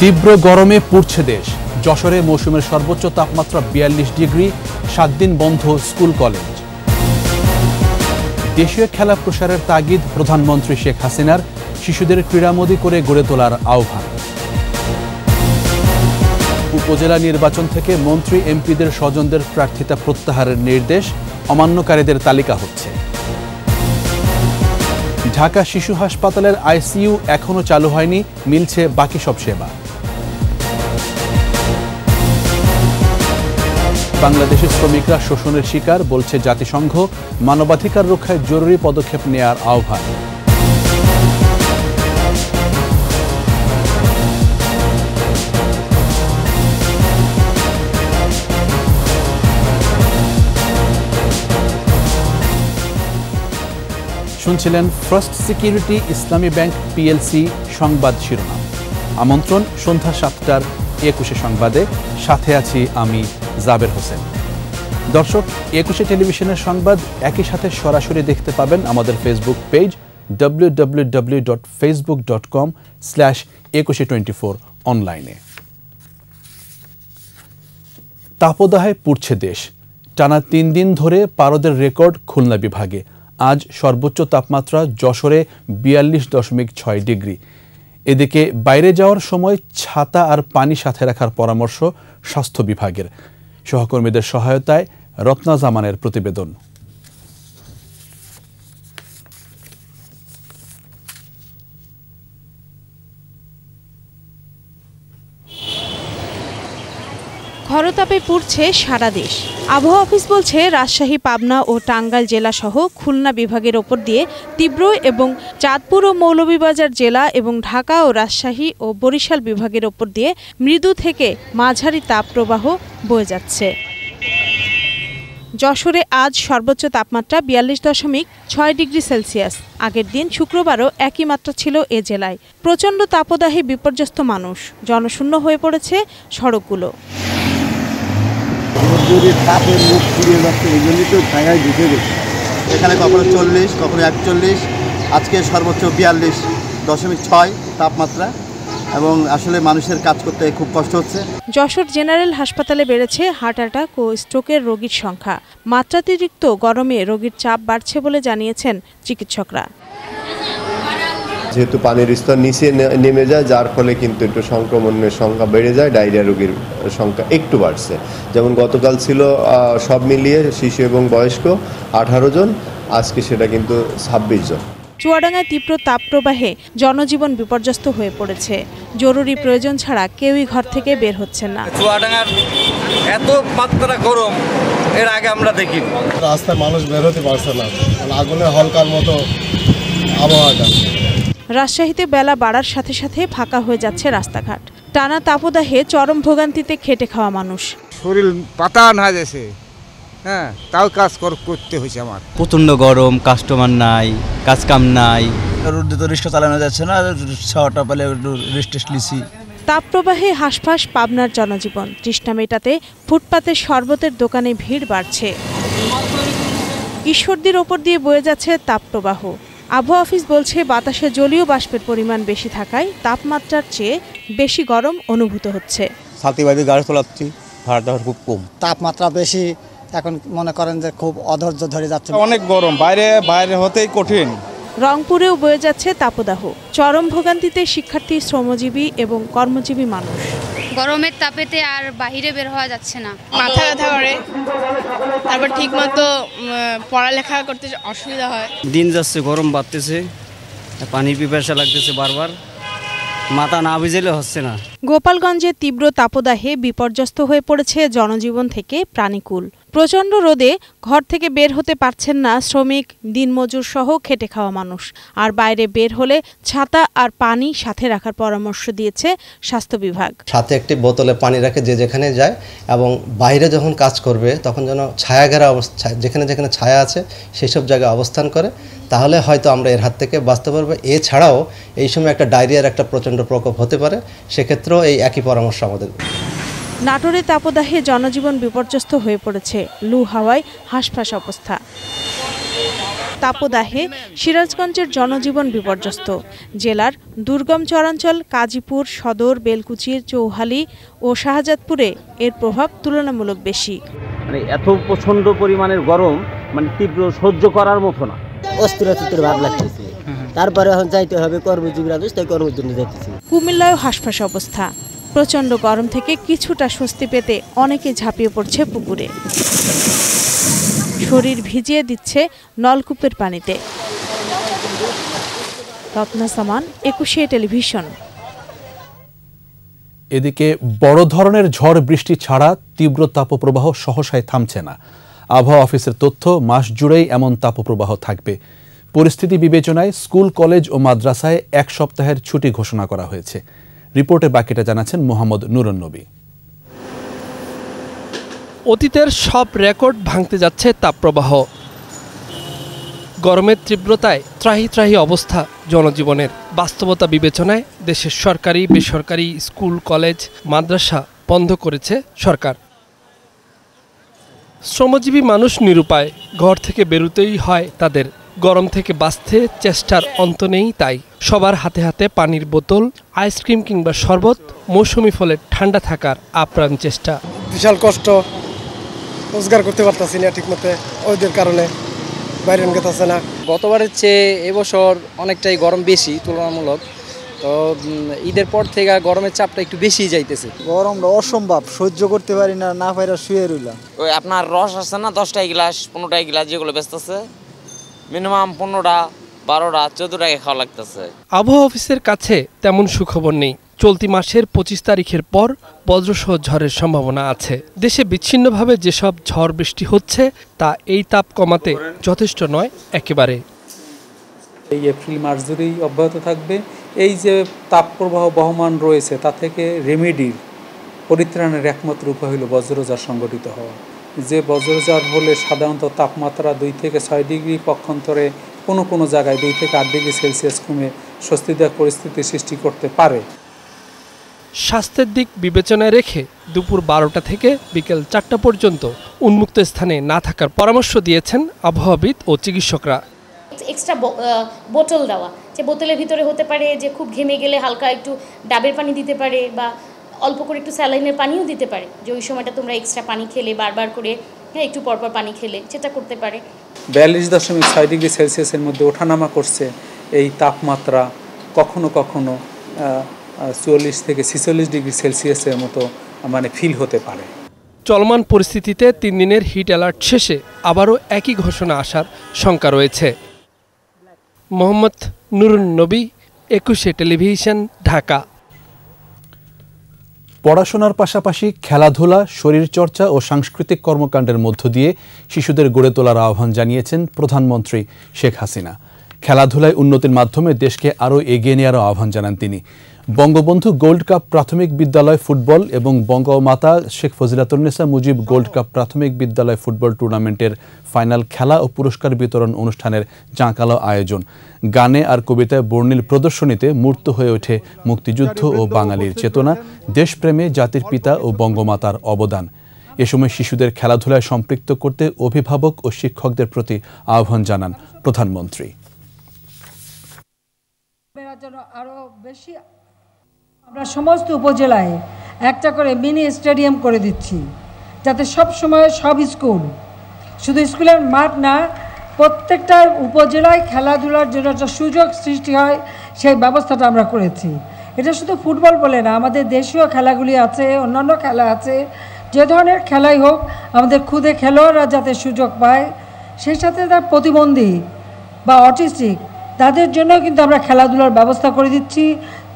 তীব্র গরমে পুড়ছে দেশ। যশোরে মৌসুমের সর্বোচ্চ তাপমাত্রা ৪২ ডিগ্রি, ৭ দিন বন্ধ স্কুল কলেজ। দেশীয় খেলা প্রসারের তাগিদ প্রধানমন্ত্রী শেখ হাসিনার, শিশুদের ক্রীড়ামোদী করে গড়ে তোলার আহ্বান। উপজেলা নির্বাচন থেকে মন্ত্রী এমপিদের স্বজনদের প্রার্থিতা প্রত্যাহারের নির্দেশ, অমান্যকারীদের তালিকা হচ্ছে। ঢাকা শিশু হাসপাতালের আইসিইউ এখনো চালু হয়নি, মিলছে বাকি সব সেবা। বাংলাদেশের শ্রমিকরা শোষণের শিকার, বলছে জাতিসংঘ, মানবাধিকার রক্ষায় জরুরি পদক্ষেপ নেয়ার আহ্বান। শুনছিলেন ফার্স্ট সিকিউরিটি ইসলামী ব্যাংক পিএলসি সংবাদ শিরোনাম। আমন্ত্রণ সন্ধ্যা ৭টার ২১ সংবাদে, সাথে আছি আমি জাবের হোসেন। দর্শক, ২১ টেলিভিশনের সংবাদ একই সাথে সরাসরি দেখতে পাবেন আমাদের ফেসবুক পেজ www.facebook.com/2124 অনলাইনে। তাপদাহে পুড়ছে দেশ। টানা ৩ দিন ধরে পারদের রেকর্ড খুলনা বিভাগে। আজ সর্বোচ্চ তাপমাত্রা যশোরে ৪২.৬ ডিগ্রি। এদিকে বাইরে যাওয়ার সময় ছাতা আর পানি সাথে রাখার পরামর্শ স্বাস্থ্য বিভাগের। সহকর্মীদের সহায়তায় রত্না জামানের প্রতিবেদন। খরতাপে পুড়ছে সারা দেশ। আবহাওয়া অফিস বলছে, রাজশাহী, পাবনা ও টাঙ্গাইল জেলা সহ খুলনা বিভাগের ওপর দিয়ে তীব্র এবং চাঁদপুর ও মৌলভীবাজার জেলা এবং ঢাকা ও রাজশাহী ও বরিশাল বিভাগের ওপর দিয়ে মৃদু থেকে মাঝারি তাপপ্রবাহ বয়ে যাচ্ছে। যশোরে আজ সর্বোচ্চ তাপমাত্রা ৪২.৬ ডিগ্রি সেলসিয়াস। আগের দিন শুক্রবারও একই মাত্রা ছিল এ জেলায়। প্রচণ্ড তাপদাহে বিপর্যস্ত মানুষ, জনশূন্য হয়ে পড়েছে সড়কগুলো। এখানে কখনো ৪০, কখনো ৪১, আজকে সর্বোচ্চ ৪২.৬ তাপমাত্রা, এবং আসলে মানুষের কাজ করতে খুব কষ্ট হচ্ছে। যশোর জেনারেল হাসপাতালে বেড়েছে হার্ট অ্যাটাক ও স্ট্রোকের রোগীর সংখ্যা। মাত্রাতিরিক্ত গরমে রোগীর চাপ বাড়ছে বলে জানিয়েছেন চিকিৎসকরা। যেহেতু পানির স্তর নিচে নেমে যায়, যার ফলে কিন্তু একটু সংক্রমণের সংখ্যা বেড়ে যায়, ডায়রিয়া রোগীর সংখ্যা একটু বাড়ছে। যেমন গতকাল ছিল সব মিলিয়ে শিশু এবং বয়স্ক ১৮ জন, আজকে সেটা কিন্তু ২৬ জন। চুয়াডাঙ্গায় তীব্র তাপপ্রবাহে জনজীবন বিপর্যস্ত হয়ে পড়েছে। জরুরি প্রয়োজন ছাড়া কেউই ঘর থেকে বের হচ্ছেন না। চুয়াডাঙ্গার এত মাত্রা গরম এর আগে আমরা দেখিনি। রাস্তায় মানুষ বের হতে পারছে না, আগুনে হলকার মতো আবহাওয়াটা। রাজশাহীতে বেলা বাড়ার সাথে সাথে ফাঁকা হয়ে যাচ্ছে রাস্তাঘাট। টানা তাপদাহে চরম ভোগান্তিতে খেটে খাওয়া মানুষ। শরীর পাতান হয়ে গেছে, তাও কাজ করতে হয়েছে আমার। প্রচণ্ড গরম, কাস্টমার নাই, কাজ কাম নাই, রোদে তো রিক্সা চালানো যাচ্ছে না, ছাওয়াটা পেলে একটু রেস্ট লিছি। তাপপ্রবাহে হাঁসফাঁস পাবনার জনজীবন। তৃষ্ণা মেটাতে ফুটপাতে শরবতের দোকানে ভিড় বাড়ছে। ঈশ্বরদীর ওপর দিয়ে বয়ে যাচ্ছে তাপপ্রবাহ। আবহাওয়া অফিস বলছে, বাতাসে জলীয় বাষ্পের পরিমাণ বেশি থাকায় তাপমাত্রার চেয়ে বেশি গরম অনুভূত হচ্ছে। ছাতিবাদী গাড়ি চালাচ্ছি, ভাড়াটা খুব কম, তাপমাত্রা বেশি। এখন মনে করেন যে খুব অধৈর্য ধরে যাচ্ছে, অনেক গরম, বাইরে হতেই কঠিন। রংপুরেও বয়ে যাচ্ছে তাপদাহ। চরম ভোগান্তিতে শিক্ষার্থী, শ্রমজীবী এবং কর্মজীবী মানুষ। গরমের তাপেতে আর বাহিরে বের হওয়া যাচ্ছে না, মাথা ব্যথা করে, তারপর ঠিক মতো পড়ালেখা করতে অসুবিধা হয়। দিন যাচ্ছে, গরম বাড়তেছে, পানির পিপাসা লাগতেছে বারবার, মাথা না ভিজেলে হচ্ছে না। গোপালগঞ্জে তীব্র তাপদাহে বিপর্যস্ত হয়ে পড়েছে জনজীবন থেকে প্রাণীকুল। প্রচণ্ড রোদে ঘর থেকে বের হতে পারছেন না শ্রমিক, দিনমজুর সহ খেটে খাওয়া মানুষ। আর বাইরে বের হলে ছাতা আর পানি সাথে রাখার পরামর্শ দিয়েছে স্বাস্থ্য বিভাগ। সাথে একটি বোতলে পানি রাখে যে যেখানে যায়, এবং বাইরে যখন কাজ করবে তখন যেন ছায়াঘেরা অবস্থা, যেখানে যেখানে ছায়া আছে সেই সব জায়গায় অবস্থান করে, তাহলে হয়তো আমরা এর হাত থেকে বাঁচতে পারবো। এছাড়াও এই সময় একটা ডায়রিয়ার একটা প্রচণ্ড প্রকোপ হতে পারে, সেক্ষেত্রেও এই একই পরামর্শ আমাদের। নাটোরে তাপদাহে জনজীবন বিপর্যস্ত হয়ে পড়েছে। লু হাওয়ায় হাঁসফাঁস অবস্থা। তাপদাহে সিরাজগঞ্জের জনজীবন বিপর্যস্ত। জেলার দুর্গম চরাঞ্চল কাজীপুর, সদর, বেলকুচির, চৌহালি ও শাহজাদপুরে এর প্রভাব তুলনামূলক বেশি। মানে এত প্রচণ্ড পরিমাণের গরম, মানে তীব্র সহ্য করার মতো না। অস্থির ভাব লাগতেছে, তারপরে এখন যাইতে হবে কর্মজীবীরা, তাই কর্মের জন্য যাইতেছি। কুমিল্লায় হাসফাস অবস্থা। প্রচণ্ড গরম থেকে কিছুটা স্বস্তি পেতে অনেকে ঝাঁপিয়ে পড়ছে পুকুরে। শরীর ভিজিয়ে দিচ্ছে নলকূপের পানিতে। রত্না সামান, 21 টেলিভিশন। এদিকে বড় ধরনের ঝড় বৃষ্টি ছাড়া তীব্র তাপপ্রবাহ সহসায় থামছে না। আবহাওয়া অফিসের তথ্য, মাস জুড়েই এমন তাপপ্রবাহ থাকবে। পরিস্থিতি বিবেচনায় স্কুল, কলেজ ও মাদ্রাসায় 1 সপ্তাহের ছুটি ঘোষণা করা হয়েছে। রিপোর্টে বাকিটা জানাচ্ছেন মোহাম্মদ নুরুন নবী। অতীতের সব রেকর্ড ভাঙতে যাচ্ছে তাপপ্রবাহ। গরমের তীব্রতায় ত্রাহি ত্রাহি অবস্থা জনজীবনের। বাস্তবতা বিবেচনায় দেশের সরকারি, বেসরকারি স্কুল, কলেজ, মাদ্রাসা বন্ধ করেছে সরকার। শ্রমজীবী মানুষ নিরুপায়, ঘর থেকে বেরোতেই হয় তাদের। গরম থেকে বাঁচতে চেষ্টার অন্ত নেই তাই। সবার হাতে হাতে পানির বোতল, আইসক্রিম কিংবা শরবত, মৌসুমি ফলের ঠান্ডা থাকার আপ্রাণ চেষ্টা। বিশাল কষ্ট, রোজগার করতে পারতেছি না ঠিকমতো, ওদের কারণে বাইরে গেতেছে না। গতবারের চেয়ে এবছর অনেকটাই গরম বেশি তুলনামূলক। তো ঈদের পর থেকে গরমের চাপটা একটু বেশি যাইতেছে। গরমটা অসম্ভব, সহ্য করতে পারি না, না পাইরা শুয়ে রইলাম। ওই আপনার রস আছে না, 10টা গ্লাস 15টা গ্লাস যেগুলো বেচতেছে, মিনিমাম 15টা 12টা 14টাকে খাওয়া লাগতেছে। আবহাওয়া অফিসের কাছে তেমন সুখবর নেই। চলতি মাসের 25 তারিখের পর বজ্রসহ ঝড়ের সম্ভাবনা আছে। দেশে বিচ্ছিন্নভাবে যেসব ঝড় বৃষ্টি হচ্ছে তা এই তাপ কমাতে যথেষ্ট নয় একেবারে। এই এপ্রিল মাস জুড়েই অব্যাহত থাকবে। এই যে তাপপ্রবাহ বহমান রয়েছে তা থেকে রেমেডির পরিত্রাণের একমাত্র উপায় হলো বজ্রঝড় সংঘটিত হওয়া। যে বজ্রঝড় হলে সাধারণত তাপমাত্রা 2 থেকে 6 ডিগ্রি, পক্ষান্তরে কোনো জায়গায় 2 থেকে 8 ডিগ্রি সেলসিয়াস কমে স্বস্তিদায়ক পরিস্থিতি সৃষ্টি করতে পারে। স্বাস্থ্যের দিক বিবেচনায় রেখে দুপুর 12টা থেকে বিকেল 4টা পর্যন্ত উন্মুক্ত স্থানে না থাকার পরামর্শ দিয়েছেন আবহাওয়াবিদ ও চিকিৎসকরা। এক্সট্রা বোতল দেওয়া, যে বোতলের ভিতরে হতে পারে যে খুব ঘেমে গেলে হালকা একটু ডাবের পানি দিতে পারে, বা অল্প করে একটু স্যালাইনের পানিও দিতে পারে, যে ওই সময়টা তোমরা এক্সট্রা পানি খেলে, বারবার করে একটু পরপর পানি খেলে, সেটা করতে পারে। 42.6 ডিগ্রি সেলসিয়াসের মধ্যে ওঠানামা করছে এই তাপমাত্রা। কখনো 44 থেকে 46 ডিগ্রি সেলসিয়াসের মতো মানে ফিল হতে পারে। চলমান পরিস্থিতিতে 3 দিনের হিট অ্যালার্ট শেষে আবারও একই ঘোষণা আসার শঙ্কা রয়েছে। মোহাম্মদ নুরুন নবী, 21 টেলিভিশন, ঢাকা। পড়াশোনার পাশাপাশি খেলাধুলা, শরীরচর্চা ও সাংস্কৃতিক কর্মকাণ্ডের মধ্য দিয়ে শিশুদের গড়ে তোলার আহ্বান জানিয়েছেন প্রধানমন্ত্রী শেখ হাসিনা। খেলাধুলায় উন্নতির মাধ্যমে দেশকে আরও এগিয়ে নেওয়ার আহ্বান জানান তিনি। বঙ্গবন্ধু গোল্ড কাপ প্রাথমিক বিদ্যালয় ফুটবল এবং বঙ্গমাতা শেখ ফজিলাতুন্নেসা মুজিব গোল্ড কাপ প্রাথমিক বিদ্যালয় ফুটবল টুর্নামেন্টের ফাইনাল খেলা ও পুরস্কার বিতরণ অনুষ্ঠানের জাঁকালো আয়োজন। গানে আর কবিতায় বর্ণিল প্রদর্শনীতে মূর্ত হয়ে ওঠে মুক্তিযুদ্ধ ও বাঙালির চেতনা, দেশপ্রেমে জাতির পিতা ও বঙ্গমাতার অবদান। এ সময় শিশুদের খেলাধুলায় সম্পৃক্ত করতে অভিভাবক ও শিক্ষকদের প্রতি আহ্বান জানান প্রধানমন্ত্রী। আমরা সমস্ত উপজেলায় একটা করে মিনি স্টেডিয়াম করে দিচ্ছি, যাতে সব সময় সব স্কুল, শুধু স্কুলের মাঠ না, প্রত্যেকটা উপজেলায় খেলাধুলার জন্য একটা সুযোগ সৃষ্টি হয়, সেই ব্যবস্থাটা আমরা করেছি। এটা শুধু ফুটবল বলে না, আমাদের দেশীয় খেলাগুলি আছে, অন্যান্য খেলা আছে। যে ধরনের খেলাই হোক, আমাদের খুদে খেলোয়াড়রা যাতে সুযোগ পায়, সেই সাথে তার প্রতিবন্ধী বা অটিস্টিক তাদের জন্য কিন্তু আমরা খেলাধুলার ব্যবস্থা করে দিচ্ছি।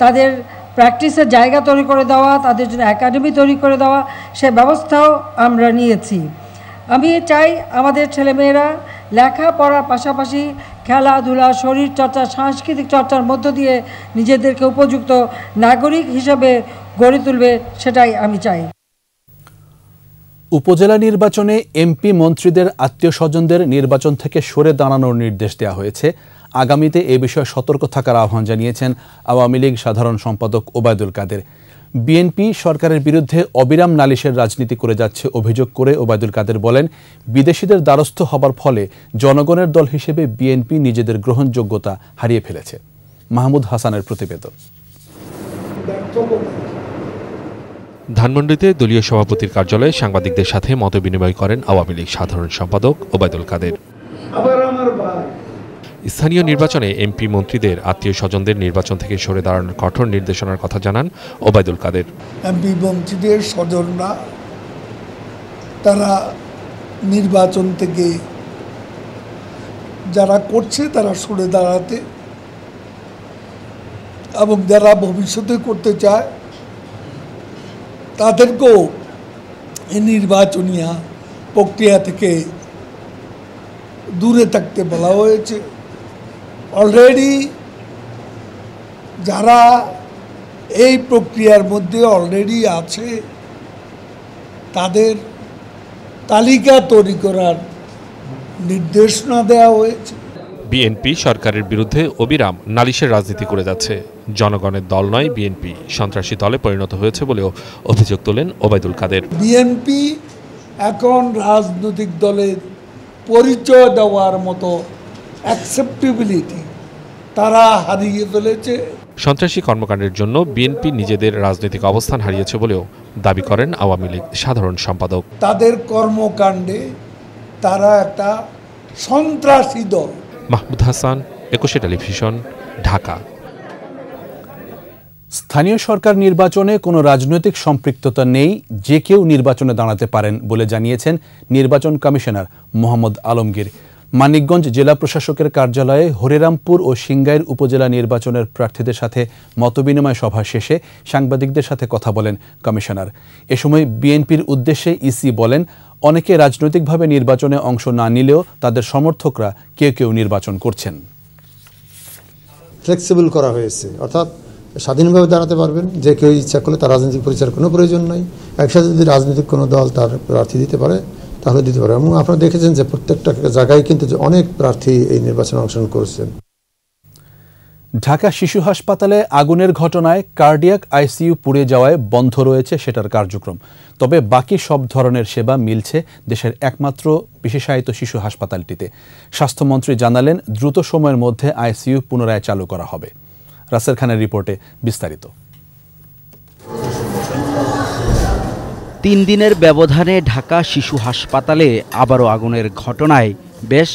তাদের প্র্যাকটিসের জায়গা তৈরি করে দেওয়া, তাদের জন্য একাডেমি তৈরি করে দেওয়া, সে ব্যবস্থাও আমরা নিয়েছি। আমি চাই আমাদের ছেলেমেয়েরা লেখাপড়ার পাশাপাশি খেলাধুলা, শরীরচর্চা, সাংস্কৃতিক চর্চার মধ্য দিয়ে নিজেদেরকে উপযুক্ত নাগরিক হিসেবে গড়ে তুলবে, সেটাই আমি চাই। উপজেলা নির্বাচনে এমপি মন্ত্রীদের আত্মীয় স্বজনদের নির্বাচন থেকে সরে দাঁড়ানোর নির্দেশ দেওয়া হয়েছে। আগামীতে এ বিষয়ে সতর্ক থাকার আহ্বান জানিয়েছেন আওয়ামী লীগ সাধারণ সম্পাদক ওবায়দুল কাদের। বিএনপি সরকারের বিরুদ্ধে অবিরাম নালিশের রাজনীতি করে যাচ্ছে অভিযোগ করে ওবায়দুল কাদের বলেন, বিদেশিদের দ্বারস্থ হবার ফলে জনগণের দল হিসেবে বিএনপি নিজেদের গ্রহণযোগ্যতা হারিয়ে ফেলেছে। মাহমুদ হাসানের প্রতিবেদন। ধানমন্ডিতে দলীয় সভাপতির কার্যালয়ে সাংবাদিকদের সাথে মতবিনিময় করেন আওয়ামী লীগ সাধারণ সম্পাদক ওবায়দুল কাদের। স্থানীয় নির্বাচনে এমপি মন্ত্রীদের আত্মীয় স্বজনদের নির্বাচন থেকে সরে দাঁড়ানোর কঠোর নির্দেশনার কথা জানান ওবায়দুল কাদের। এমপি মন্ত্রীদের স্বজনরা তারা নির্বাচন থেকে যারা করছে তারা সরে দাঁড়াতে এবং যারা ভবিষ্যতে করতে চায় তাদেরকেও এই নির্বাচনী প্রক্রিয়া থেকে দূরে থাকতে বলা হয়েছে। অলরেডি যারা এই প্রক্রিয়ার মধ্যে অলরেডি আছে তাদের তালিকা তৈরি করার নির্দেশনা দেওয়া হয়েছে। বিএনপি সরকারের বিরুদ্ধে অবিরাম নালিশের রাজনীতি করে যাচ্ছে। জনগণের দল নয় বিএনপি, সন্ত্রাসী দলে পরিণত হয়েছে বলেও অভিযোগ তোলেন ওবায়দুল কাদের। বিএনপি এখন রাজনৈতিক দলের পরিচয় দেওয়ার মতো অ্যাকসেপ্টেবিলিটি তারা হারিয়ে ফেলেছে। সন্ত্রাসী কর্মকাণ্ডের জন্য বিএনপি নিজেদের রাজনৈতিক অবস্থান হারিয়েছে বলেও দাবি করেন আওয়ামী লীগ সাধারণ সম্পাদক। তাদের কর্মকাণ্ডে তারা একটা সন্ত্রাসী দল। মাহমুদ হাসান, একুশে টেলিভিশন, ঢাকা। স্থানীয় সরকার নির্বাচনে কোনো রাজনৈতিক সম্পৃক্ততা নেই, যে কেউ নির্বাচনে দাঁড়াতে পারেন বলে জানিয়েছেন নির্বাচন কমিশনার মোহাম্মদ আলমগীর। মানিকগঞ্জ জেলা প্রশাসকের কার্যালয়ে হরিরামপুর ও সিংগাইর উপজেলা নির্বাচনের প্রার্থীদের সাথে মতবিনিময় সভা শেষে সাংবাদিকদের সাথে কথা বলেন কমিশনার। এ সময় বিএনপির উদ্দেশ্যে ইসি বলেন, অনেকে রাজনৈতিকভাবে নির্বাচনে অংশ না নিলেও তাদের সমর্থকরা কেউ কেউ নির্বাচন করছেন। ফ্লেক্সিবল করা হয়েছে, অর্থাৎ স্বাধীনভাবে দাঁড়াতে পারবেন, যে কেউ ইচ্ছা করলে তার রাজনৈতিক পরিচয়ের কোনো প্রয়োজন নাই। একসাথে যদি রাজনৈতিক কোনো দল তার প্রার্থী দিতে পারে তাহলে দিতে পারে। এবং আপনারা দেখেছেন যে প্রত্যেকটা জায়গায় কিন্তু অনেক প্রার্থী এই নির্বাচনে অংশগ্রহণ করেছেন। ঢাকা শিশু হাসপাতালে আগুনের ঘটনায় কার্ডিয়াক আইসিইউ পুড়ে যাওয়ায় বন্ধ রয়েছে সেটার কার্যক্রম। তবে বাকি সব ধরনের সেবা মিলছে দেশের একমাত্র বিশেষায়িত শিশু হাসপাতালটিতে। স্বাস্থ্যমন্ত্রী জানালেন, দ্রুত সময়ের মধ্যে আইসিইউ পুনরায় চালু করা হবে। রাসেল খানের রিপোর্টে বিস্তারিত। 3 দিনের ব্যবধানে ঢাকা শিশু হাসপাতালে আবারও আগুনের ঘটনায় বেশ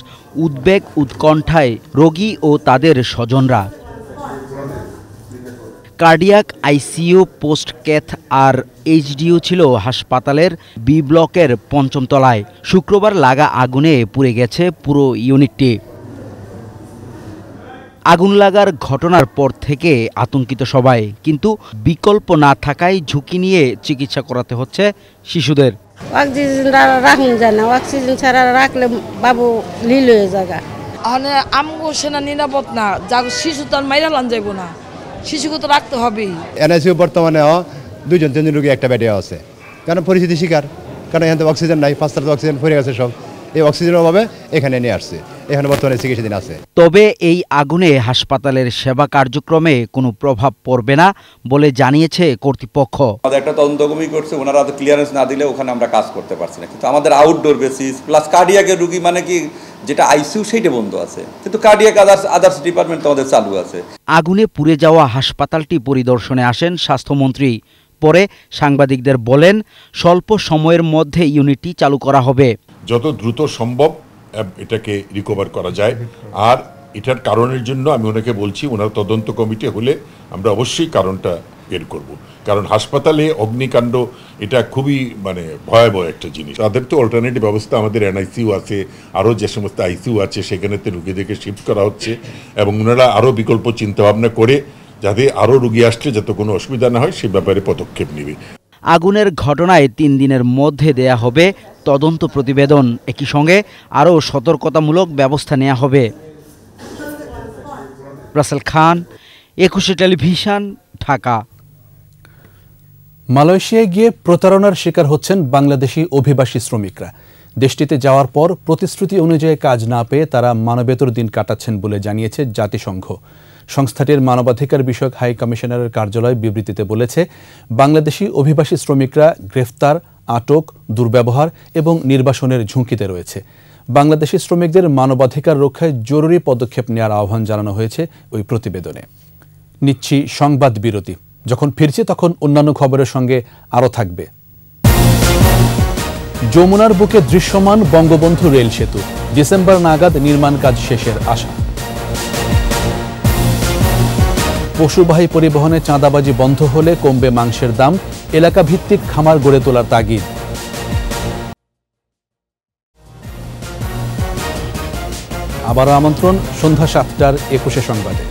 উদ্বেগ উৎকণ্ঠায় রোগী ও তাদের স্বজনরা। কার্ডিয়াক আইসিইউ, পোস্ট ক্যাথ আর এইচডিইউ ছিল হাসপাতালের বি ব্লকের 5ম তলায়। শুক্রবার লাগা আগুনে পুড়ে গেছে পুরো ইউনিটটি। আগুন লাগার ঘটনার পর থেকে আতঙ্কিত সবাই, কিন্তু বিকল্প না থাকায় ঝুঁকি নিয়ে চিকিৎসা করাতে হচ্ছে শিশুদের। অক্সিজেন রাখুন যায় না, অক্সিজেন ছাড়া রাখলে বাবু লীল হয়ে জায়গা। মানে আমগো সেনা নিরাপদ না, যা শিশু তো আর মাইরা লান যাইব না, শিশুকে তো রাখতে হবেই। এনআইসিইউ বর্তমানে 2-3 রোগী একটা বেডে আছে, কারণ পরিস্থিতি শিকার, কারণ এখানে অক্সিজেন নাই, 5 অক্সিজেন পড়ে গেছে সব। এই অক্সিজেনের অভাবে এখানে নিয়ে আসছে, এখানে বর্তমানে চিকিৎসাধীন আছে। তবে এই আগুনে হাসপাতালের সেবা কার্যক্রমে কোনো প্রভাব পড়বে না বলে জানিয়েছে কর্তৃপক্ষ। আমাদের একটা তদন্ত কমিটি করছে, ওনারা তো ক্লিয়ারেন্স না দিলে ওখানে আমরা কাজ করতে পারছি না। কিন্তু আমাদের আউটডোর বেসিস প্লাস কার্ডিয়াকের রোগী মানে কি যেটা আইসিইউ সেইটা বন্ধ আছে, কিন্তু কার্ডিয়াক আদার্স ডিপার্টমেন্ট আমাদের চালু আছে। আগুনে পুড়ে যাওয়া হাসপাতালটি পরিদর্শনে আসেন স্বাস্থ্যমন্ত্রী। পরে সাংবাদিকদের বলেন, স্বল্প সময়ের মধ্যে ইউনিটটি চালু করা হবে। যত দ্রুত সম্ভব এটাকে রিকভার করা যায়। আর এটার কারণের জন্য আমি ওনাকে বলছি, ওনার তদন্ত কমিটি হলে আমরা অবশ্যই কারণটা বের করব। কারণ হাসপাতালে অগ্নিকাণ্ড এটা খুবই ভয়াবহ একটা জিনিস। তাদের তো অল্টারনেটিভ ব্যবস্থা, আমাদের এনআইসিইউ আছে, আরও যে সমস্ত আইসিইউ আছে সেখানেতে রুগীদেরকে শিফট করা হচ্ছে এবং ওনারা আরও বিকল্প চিন্তাভাবনা করে যাতে আরও রুগী আসলে যাতে কোনো অসুবিধা না হয় সে ব্যাপারে পদক্ষেপ নেবে। আগুনের ঘটনায় 3 দিনের মধ্যে দেয়া হবে তদন্ত প্রতিবেদন। একই সঙ্গে আরও সতর্কতামূলক ব্যবস্থা নেওয়া হবে। রাসেল খান, একুশে টেলিভিশন, ঢাকা। মালয়েশিয়ায় গিয়ে প্রতারণার শিকার হচ্ছেন বাংলাদেশি অভিবাসী শ্রমিকরা। দেশটিতে যাওয়ার পর প্রতিশ্রুতি অনুযায়ী কাজ না পেয়ে তারা মানবেতর দিন কাটাচ্ছেন বলে জানিয়েছে জাতিসংঘ। সংস্থাটির মানবাধিকার বিষয়ক হাই কমিশনারের কার্যালয় বিবৃতিতে বলেছে, বাংলাদেশি অভিবাসী শ্রমিকরা গ্রেফতার, আটক, দুর্ব্যবহার এবং নির্বাসনের ঝুঁকিতে রয়েছে। বাংলাদেশি শ্রমিকদের মানবাধিকার রক্ষায় জরুরি পদক্ষেপ নেওয়ার আহ্বান জানানো হয়েছে ওই প্রতিবেদনে। নিচ্ছি সংবাদ বিরতি। যখন ফিরছি তখন অন্যান্য খবরের সঙ্গে আরও থাকবে। যমুনার বুকে দৃশ্যমান বঙ্গবন্ধু রেল সেতু, ডিসেম্বর নাগাদ নির্মাণ কাজ শেষের আশা। পশুবাহী পরিবহনে চাঁদাবাজি বন্ধ হলে কমবে মাংসের দাম, এলাকা ভিত্তিক খামার গড়ে তোলার তাগিদ। আবারও আমন্ত্রণ সন্ধ্যা 7টার 21 সংবাদে।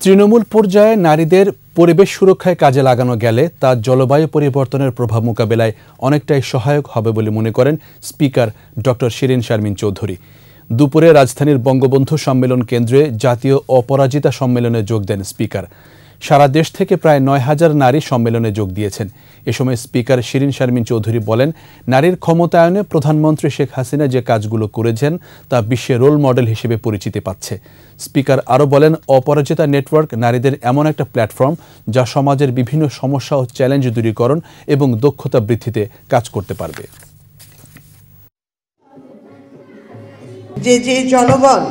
তৃণমূল পর্যায়ে নারীদের পরিবেশ সুরক্ষায় কাজে লাগানো গেলে তা জলবায়ু পরিবর্তনের প্রভাব মোকাবেলায় অনেকটাই সহায়ক হবে বলে মনে করেন স্পিকার ডক্টর শিরিন শারমিন চৌধুরী। দুপুরে রাজধানীর বঙ্গবন্ধু সম্মেলন কেন্দ্রে জাতীয় অপরাজিতা সম্মেলনে যোগ দেন স্পিকার। সারা দেশ থেকে প্রায় 9,000 নারী সম্মেলনে যোগ দিয়েছেন। এ সময় স্পিকার শিরিন শারমিন চৌধুরী বলেন, নারীর ক্ষমতায়নে প্রধানমন্ত্রী শেখ হাসিনা যে কাজগুলো করেছেন তা বিশ্বে রোল মডেল হিসেবে পরিচিতি পাচ্ছে। স্পিকার আরও বলেন, অপরাজিতা নেটওয়ার্ক নারীদের এমন একটা প্ল্যাটফর্ম যা সমাজের বিভিন্ন সমস্যা ও চ্যালেঞ্জ দূরীকরণ এবং দক্ষতা বৃদ্ধিতে কাজ করতে পারবে। যে জনগণ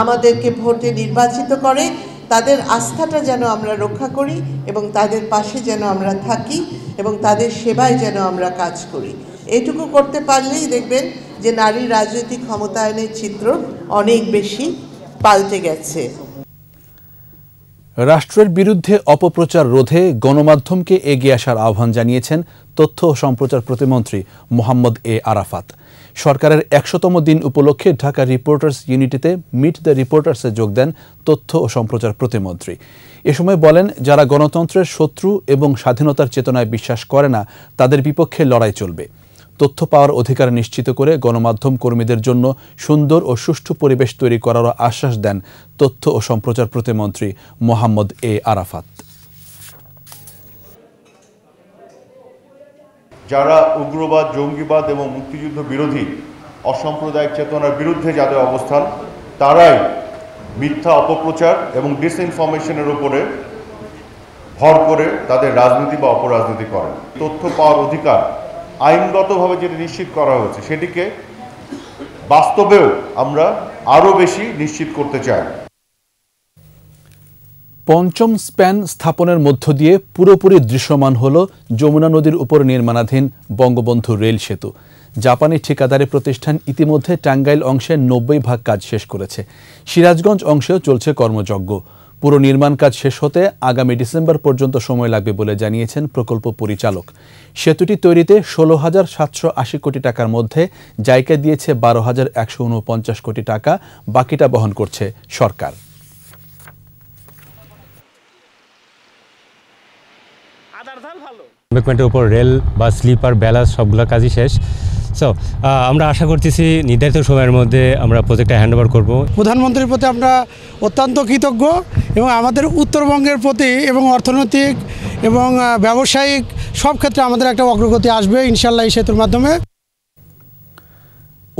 আমাদেরকে ভোটে নির্বাচিত করে তাদের আস্থাটা যেন আমরা রক্ষা করি এবং তাদের পাশে যেন আমরা থাকি এবং তাদের সেবায় যেন আমরা কাজ করি। এটুকু করতে পারলেই দেখবেন যে নারী রাজনৈতিক ক্ষমতায়নের চিত্র অনেক বেশি পাল্টে গেছে। রাষ্ট্রের বিরুদ্ধে অপপ্রচার রোধে গণমাধ্যমকে এগিয়ে আসার আহ্বান জানিয়েছেন তথ্য ও সম্প্রচার প্রতিমন্ত্রী মোহাম্মদ এ আরাফাত। সরকারের 100তম দিন উপলক্ষে ঢাকা রিপোর্টার্স ইউনিটিতে মিট দ্য রিপোর্টার্সে যোগ দেন তথ্য ও সম্প্রচার প্রতিমন্ত্রী। এ সময় বলেন, যারা গণতন্ত্রের শত্রু এবং স্বাধীনতার চেতনায় বিশ্বাস করে না তাদের বিপক্ষে লড়াই চলবে। তথ্য পাওয়ার অধিকার নিশ্চিত করে গণমাধ্যম কর্মীদের জন্য সুন্দর ও সুষ্ঠু পরিবেশ তৈরি করারও আশ্বাস দেন তথ্য ও সম্প্রচার প্রতিমন্ত্রী মোহাম্মদ এ আরাফাত। যারা উগ্রবাদ, জঙ্গিবাদ এবং মুক্তিযুদ্ধ বিরোধী অসাম্প্রদায়িক চেতনার বিরুদ্ধে যাদের অবস্থান, তারাই মিথ্যা অপপ্রচার এবং ডিসইনফরমেশনের উপরে ভর করে তাদের রাজনীতি বা অপরাজনীতি করেন। তথ্য পাওয়ার অধিকার আইনগতভাবে যেটি নিশ্চিত করা হয়েছে সেটিকে বাস্তবেও আমরা আরও বেশি নিশ্চিত করতে চাই। পঞ্চম স্প্যান স্থাপনের মধ্য দিয়ে পুরোপুরি দৃশ্যমান হল যমুনা নদীর উপর নির্মাণাধীন বঙ্গবন্ধু রেল সেতু। জাপানি ঠিকাদারি প্রতিষ্ঠান ইতিমধ্যে টাঙ্গাইল অংশে 90% কাজ শেষ করেছে। সিরাজগঞ্জ অংশেও চলছে কর্মযজ্ঞ। পুরো নির্মাণ কাজ শেষ হতে আগামী ডিসেম্বর পর্যন্ত সময় লাগবে বলে জানিয়েছেন প্রকল্প পরিচালক। সেতুটি তৈরিতে 16,780 কোটি টাকার মধ্যে জায়গা দিয়েছে 12,149 কোটি টাকা, বাকিটা বহন করছে সরকার। এম্বাঙ্কমেন্টের উপর রেল বা স্লিপার ব্যালান্স সবগুলো কাজই শেষ। সো আমরা আশা করতেছি নির্ধারিত সময়ের মধ্যে আমরা প্রজেক্টটা হ্যান্ড ওভার করবো। প্রধানমন্ত্রীর প্রতি আমরা অত্যন্ত কৃতজ্ঞ এবং আমাদের উত্তরবঙ্গের প্রতি এবং অর্থনৈতিক এবং ব্যবসায়িক সব ক্ষেত্রে আমাদের একটা অগ্রগতি আসবে ইনশাল্লাহ এই সেতুর মাধ্যমে।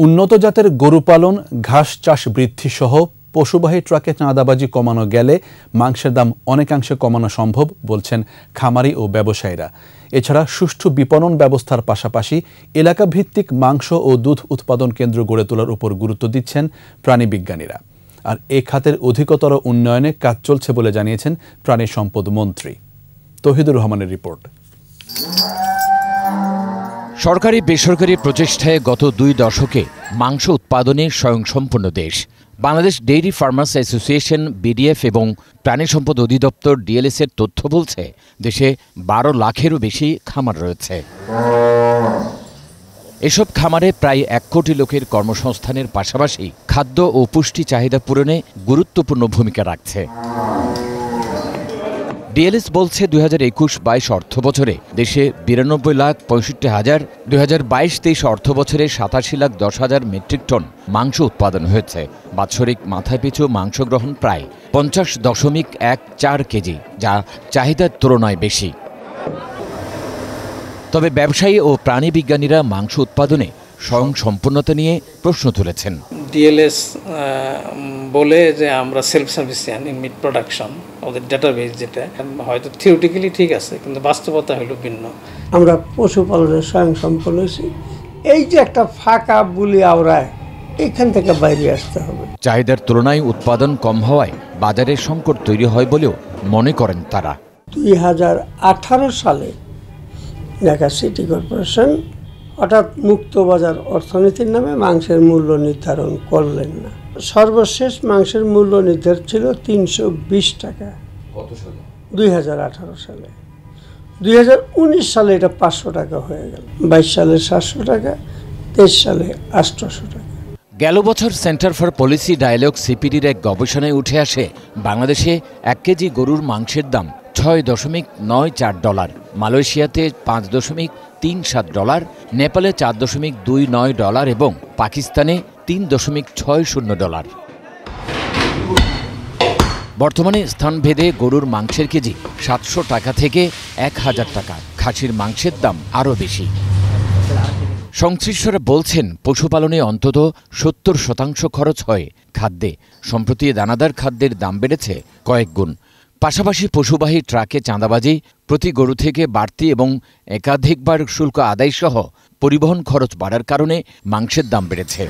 উন্নত জাতের গরু পালন, ঘাস চাষ বৃদ্ধি সহ পশুবাহী ট্রাকে চাঁদাবাজি কমানো গেলে মাংসের দাম অনেকাংশে কমানো সম্ভব বলছেন খামারি ও ব্যবসায়ীরা। এছাড়া সুষ্ঠু বিপণন ব্যবস্থার পাশাপাশি এলাকা ভিত্তিক মাংস ও দুধ উৎপাদন কেন্দ্র গড়ে তোলার উপর গুরুত্ব দিচ্ছেন প্রাণীবিজ্ঞানীরা। আর এ খাতের অধিকতর উন্নয়নে কাজ চলছে বলে জানিয়েছেন প্রাণী সম্পদ মন্ত্রী। তৌহিদুর রহমানের রিপোর্ট। সরকারি বেসরকারি প্রচেষ্টায় গত 2 দশকে মাংস উৎপাদনে স্বয়ংসম্পূর্ণ দেশ। Bangladesh dairy farmers association BDF এবং প্রাণী সম্পদ অধিদপ্তর ডিএলএস এর তথ্য বলছে দেশে 12 লাখেরও বেশি খামার রয়েছে। এসব খামারে প্রায় 1 কোটি লোকের কর্মসংস্থানের পাশাপাশি খাদ্য ও পুষ্টি চাহিদা পূরণে গুরুত্বপূর্ণ ভূমিকা রাখছে। ডিএলএস বলছে 2021-22 অর্থবছরে দেশে 92,65,000, 2022-23 অর্থবছরে 87,10,000 মেট্রিক টন মাংস উৎপাদন হয়েছে। বাৎসরিক মাথায় পিছু মাংস গ্রহণ প্রায় 50.14 কেজি, যা চাহিদার তুলনায় বেশি। তবে ব্যবসায়ী ও প্রাণী বিজ্ঞানীরা মাংস উৎপাদনে স্বয়ংসম্পূর্ণতা নিয়ে প্রশ্ন তুলেছেন। ডিএলএস বলে যে আমরা সেলফ সার্ভিসিয়েন্ট ইন মিট প্রোডাকশন, ওদের ডাটাবেস যেটা হয়তো থিওরিটিক্যালি ঠিক আছে, কিন্তু বাস্তবতা হলো ভিন্ন। আমরা পশুপালনের স্বয়ংসম্পূর্ণ হয়েছি, এই যে একটা ফাঁকা বুলি আওড়ায়, এখান থেকে বাইরে আসতে হবে। চাহিদার তুলনায় উৎপাদন কম হওয়ায় বাজারে সংকট তৈরি হয় বলেও মনে করেন তারা। 2018 সালে ঢাকা সিটি কর্পোরেশন হঠাৎ মুক্ত বাজার অর্থনীতির নামে মাংসের মূল্য নির্ধারণ করলেন না। সর্বশেষ মাংসের মূল্য নির্ধারণ ছিল 320 টাকা। কত সালে? 2018 সালে। 2019 সালে এটা 500 টাকা হয়ে গেল, 22 সালে 700 টাকা, 23 সালে 800 টাকা। গেল বছর সেন্টার ফর পলিসি ডায়ালগ সিপিডির এক গবেষণায় উঠে আসে বাংলাদেশে 1 কেজি গরুর মাংসের দাম $6.94, মালয়েশিয়াতে $5.37, নেপালে $4.29 এবং পাকিস্তানে $3.60। বর্তমানে স্থানভেদে গরুর মাংসের কেজি 700 টাকা থেকে 1000 টাকা, খাসির মাংসের দাম আরও বেশি। সংশ্লিষ্টরা বলছেন পশুপালনে অন্তত 70% খরচ হয় খাদ্যে। সম্প্রতি দানাদার খাদ্যের দাম বেড়েছে কয়েক গুণ। পাশাপাশি পশুবাহী ট্রাকে চাঁদাবাজি, প্রতি গরু থেকে বাড়তি এবং একাধিকবার শুল্ক আদায়সহ পরিবহন খরচ বাড়ার কারণে মাংসের দাম বেড়েছে।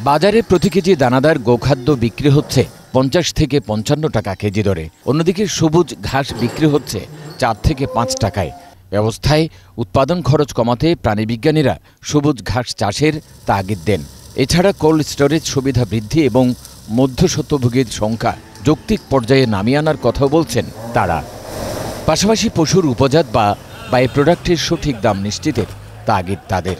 বাজারে প্রতি কেজি দানাদার গোখাদ্য বিক্রি হচ্ছে 50 থেকে 55 টাকা কেজি দরে। অন্যদিকে সবুজ ঘাস বিক্রি হচ্ছে 4 থেকে 5 টাকায়। ব্যবস্থায় উৎপাদন খরচ কমাতে প্রাণীবিজ্ঞানীরা সবুজ ঘাস চাষের তাগিদ দেন। এছাড়া কোল্ড স্টোরেজ সুবিধা বৃদ্ধি এবং মধ্যস্বত্বভোগীর সংখ্যা যৌক্তিক পর্যায়ে নামিয়ে আনার কথাও বলছেন তারা। পাশাপাশি পশুর উপজাত বা বাই প্রোডাক্টের সঠিক দাম নিশ্চিতের তাগিদ তাদের।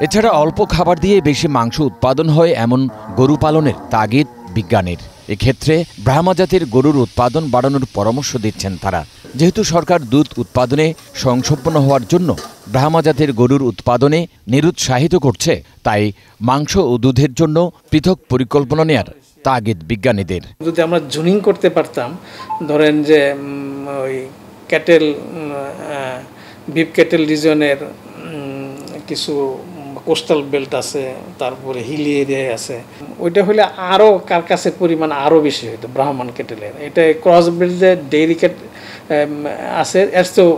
এছাড়া অল্প খাবার দিয়ে বেশি মাংস উৎপাদন হয় এমন গরু পালনের তাগিদ বিজ্ঞানের। এক্ষেত্রে ব্রাহ্মা জাতের গরুর উৎপাদন বাড়ানোর পরামর্শ দিচ্ছেন তারা। যেহেতু সরকার দুধ উৎপাদনে স্বয়ংসম্পন্ন হওয়ার জন্য ব্রাহ্মা জাতের গরুর উৎপাদনে নিরুৎসাহিত করছে, তাই মাংস ও দুধের জন্য পৃথক পরিকল্পনা নেয়ার তাগিদ বিজ্ঞানীদের। যদি আমরা জুনিং করতে পারতাম, ধরেন যে ওই ক্যাটেল, বিফ ক্যাটেল রিজনের কিছু কোস্টাল বেল্ট আছে, তারপরে হিলি এরিয়ায় আছে, ওইটা হলে আরও কার্কাসের পরিমাণ আরও বেশি হইতো ব্রাহ্মণ ক্যাটেলের। এটা ক্রস ব্রিডের ডেইরি ক্যাট আছে, এর চেয়েও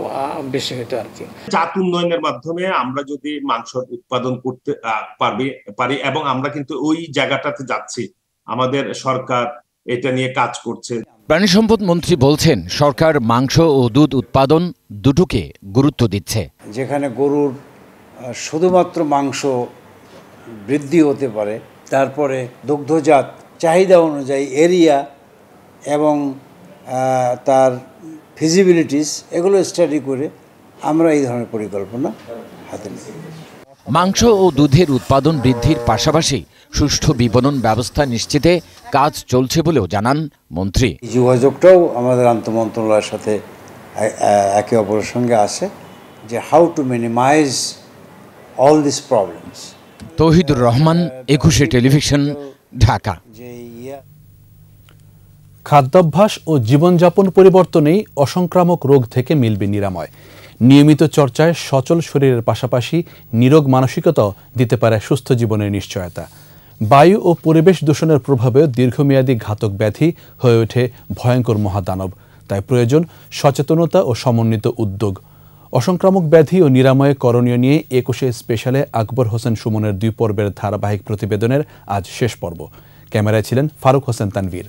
বেশি হইতো আর কি। জাত উন্নয়নের মাধ্যমে আমরা যদি মাংস উৎপাদন করতে পারি, এবং আমরা কিন্তু ওই জায়গাটাতে যাচ্ছি, আমাদের সরকার এটা নিয়ে কাজ করছে। প্রাণী সম্পদ মন্ত্রী বলছেন সরকার মাংস ও দুধ উৎপাদন দুটোকে গুরুত্ব দিচ্ছে। যেখানে গরুর শুধুমাত্র মাংস বৃদ্ধি হতে পারে, তারপরে দুগ্ধজাত চাহিদা অনুযায়ী এরিয়া এবং তার ফিজিবিলিটিস এগুলো স্টাডি করে আমরা এই ধরনের পরিকল্পনা হাতে নিই। মাংস ও দুধের উৎপাদন বৃদ্ধির পাশাপাশি সুষ্ঠু বিপণন ব্যবস্থা নিশ্চিতে কাজ চলছে বলেও জানান মন্ত্রী। যোগাযোগটাও আমাদের আন্তঃমন্ত্রণালয়ের সাথে একে অপরের সঙ্গে আছে, যে how to minimize all this problems. Tauhidur Rahman, 21 television, Dhaka. খাদ্যাভ্যাস ও জীবনযাপন পরিবর্তনেই অসংক্রামক রোগ থেকে মিলবে নিরাময়। নিয়মিত চর্চায় সচল শরীরের পাশাপাশি নিরোগ মানসিকতাও দিতে পারে সুস্থ জীবনের নিশ্চয়তা। বায়ু ও পরিবেশ দূষণের প্রভাবে দীর্ঘমেয়াদী ঘাতক ব্যাধি হয়ে ওঠে ভয়ঙ্কর মহাদানব। তাই প্রয়োজন সচেতনতা ও সমন্বিত উদ্যোগ। অসংক্রামক ব্যাধি ও নিরাময়ে করণীয় নিয়ে 21 স্পেশালে আকবর হোসেন সুমনের 2 পর্বের ধারাবাহিক প্রতিবেদনের আজ শেষ পর্ব। ক্যামেরায় ছিলেন ফারুক হোসেন তানভীর।